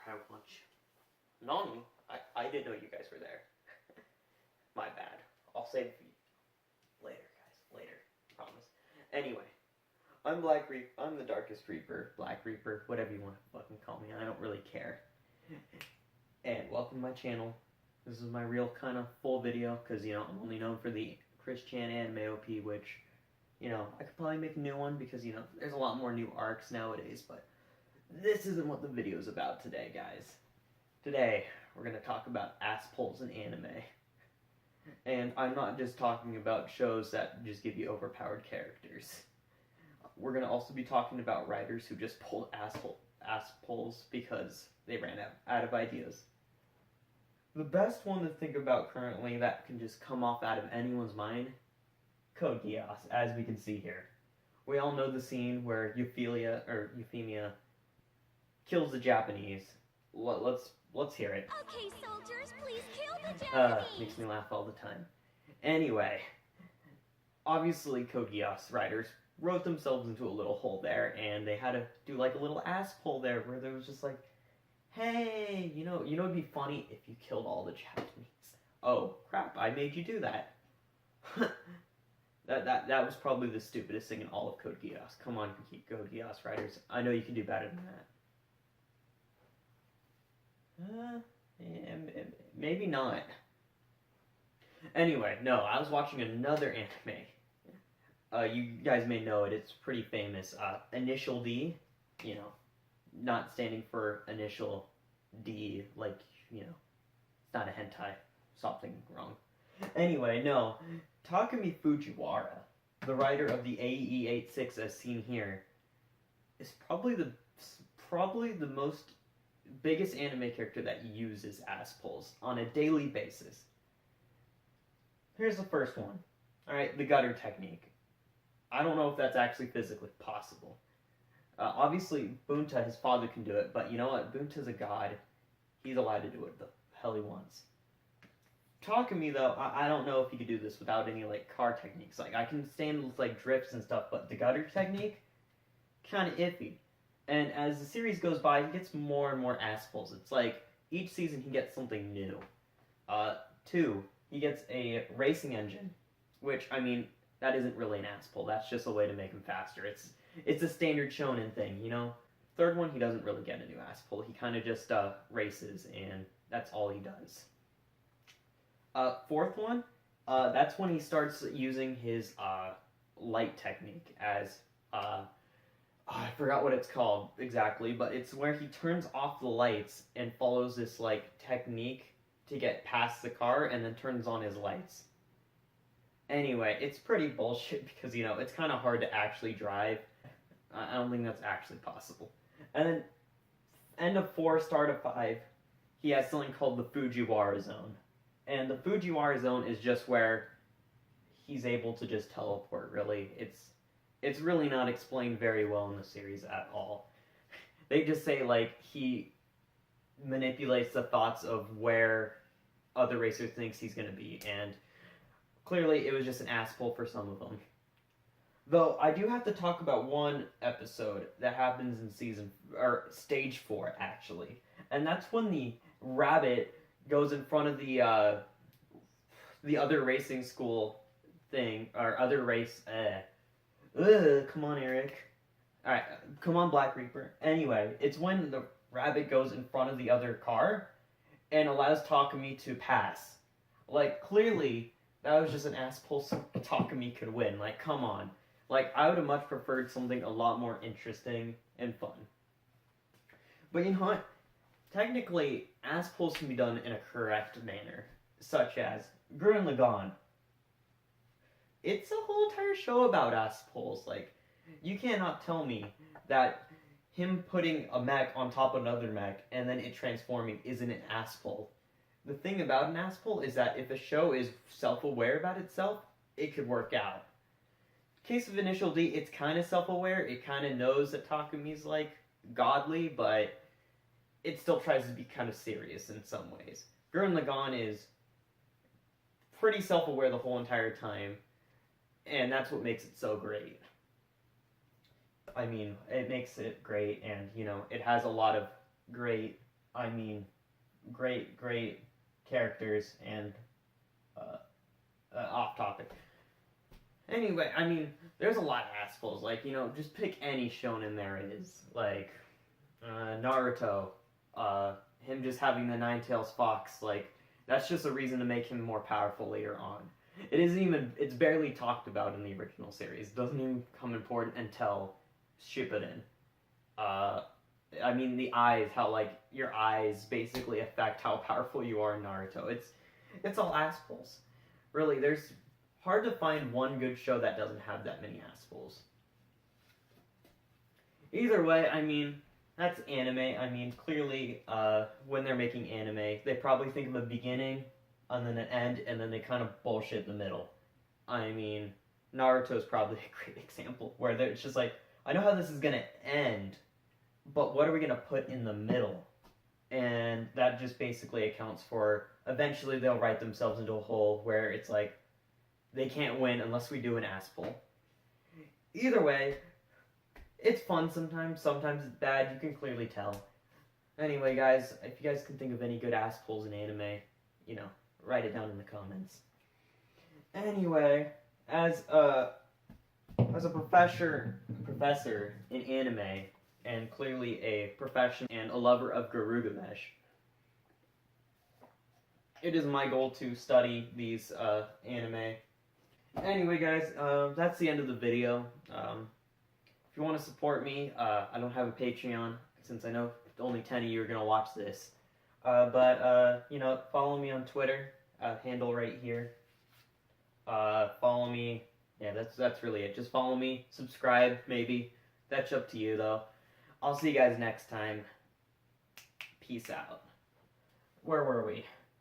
I want you. Nani? I didn't know you guys were there. My bad. I'll save it later, guys. Later. Promise. Anyway, I'm Black Reaper. I'm the Darkest Reaper. Black Reaper. Whatever you want to fucking call me. I don't really care. And welcome to my channel. This is my real kind of full video, because, you know, I'm only known for the Chris Chan anime OP, which, you know, I could probably make a new one, because, you know, there's a lot more new arcs nowadays, but this isn't what the video is about today, guys. Today, we're going to talk about ass pulls in anime. And I'm not just talking about shows that just give you overpowered characters. We're going to also be talking about writers who just pulled ass pulls because they ran out of ideas. The best one to think about currently that can just come off out of anyone's mind, Code Geass, as we can see here. We all know the scene where Euphemia kills the Japanese. Let's hear it. Okay, soldiers, please kill the Japanese! Makes me laugh all the time. Anyway, obviously Code Geass writers wrote themselves into a little hole there, and they had to do like a little ass pull there where there was just like, hey, you know it'd be funny if you killed all the Japanese. Oh, crap, I made you do that. that was probably the stupidest thing in all of Code Geass. Come on, Code Geass writers. I know you can do better than that. Maybe not. Anyway, no, I was watching another anime. You guys may know it, it's pretty famous. Initial D, you know, not standing for initial D, like, you know, it's not a hentai. Something wrong. Anyway, no. Takumi Fujiwara, the writer of the AE86 as seen here, is probably the most biggest anime character that uses ass pulls on a daily basis. Here's the first one. Alright, the gutter technique. I don't know if that's actually physically possible. Obviously, Bunta, his father, can do it, but you know what? Bunta's a god. He's allowed to do it the hell he wants. Takumi, though, I don't know if he could do this without any, like, car techniques. Like, I can stand with, like, drifts and stuff, but the gutter technique, kind of iffy. And as the series goes by, he gets more and more ass pulls. It's like, each season he gets something new. 2, he gets a racing engine, which, I mean, that isn't really an ass pull. That's just a way to make him faster. It's a standard shonen thing, you know? 3rd one, he doesn't really get a new ass pull. He kind of just races, and that's all he does. 4th one, that's when he starts using his light technique as, I forgot what it's called exactly, but it's where he turns off the lights and follows this, like, technique to get past the car and then turns on his lights. Anyway, it's pretty bullshit because, you know, it's kind of hard to actually drive. I don't think that's actually possible. And then, end of 4, start of 5, he has something called the Fujiwara Zone. And the Fujiwara Zone is just where he's able to just teleport, really. It's really not explained very well in the series at all. They just say, like, he manipulates the thoughts of where other racer thinks he's going to be, and clearly it was just an ass pull for some of them. Though, I do have to talk about one episode that happens in stage 4, actually. And that's when the rabbit goes in front of the other racing school thing, or other race, come on, Eric. Alright, come on, Black Reaper. Anyway, it's when the rabbit goes in front of the other car and allows Takumi to pass. Like, clearly, that was just an ass pull so Takumi could win. Like, come on. Like, I would have much preferred something a lot more interesting and fun. But you know what? Technically, ass pulls can be done in a correct manner, such as Gurren Lagann. It's a whole entire show about ass pulls. Like, you cannot tell me that him putting a mech on top of another mech and then it transforming isn't an ass pull. The thing about an ass pull is that if a show is self-aware about itself, it could work out. Case of Initial D, it's kind of self-aware. It kind of knows that Takumi's, like, godly, but it still tries to be kind of serious in some ways. Gurren Lagann is pretty self-aware the whole entire time, and that's what makes it so great. I mean, it makes it great, and, you know, it has a lot of great I mean, great characters and off topic. Anyway, I mean, there's a lot of assholes. Like, you know, just pick any shonen there is. Like, Naruto, him just having the Nine-Tails Fox, like, that's just a reason to make him more powerful later on. It's barely talked about in the original series. It doesn't even come important until Shippuden. I mean, the eyes, how, like, your eyes basically affect how powerful you are in Naruto. It's all assholes. Really, there's hard to find one good show that doesn't have that many assholes. Either way, I mean, that's anime. I mean, clearly, when they're making anime, they probably think of a beginning, and then an end, and then they kind of bullshit the middle. I mean, Naruto's probably a great example, where it's just like, I know how this is gonna end, but what are we gonna put in the middle? And that just basically accounts for, eventually they'll write themselves into a hole where it's like, they can't win unless we do an asspull. Either way, it's fun sometimes it's bad, you can clearly tell. Anyway, guys, if you guys can think of any good asspulls in anime, you know, write it down in the comments. Anyway, as a professor in anime, and clearly a professional and a lover of Garudamesh, it is my goal to study these anime. Anyway, guys, that's the end of the video. If you want to support me, I don't have a Patreon, since I know only 10 of you are going to watch this. But you know, follow me on Twitter, handle right here. Follow me. Yeah, that's really it. Just follow me, subscribe, maybe. That's up to you, though. I'll see you guys next time. Peace out. Where were we?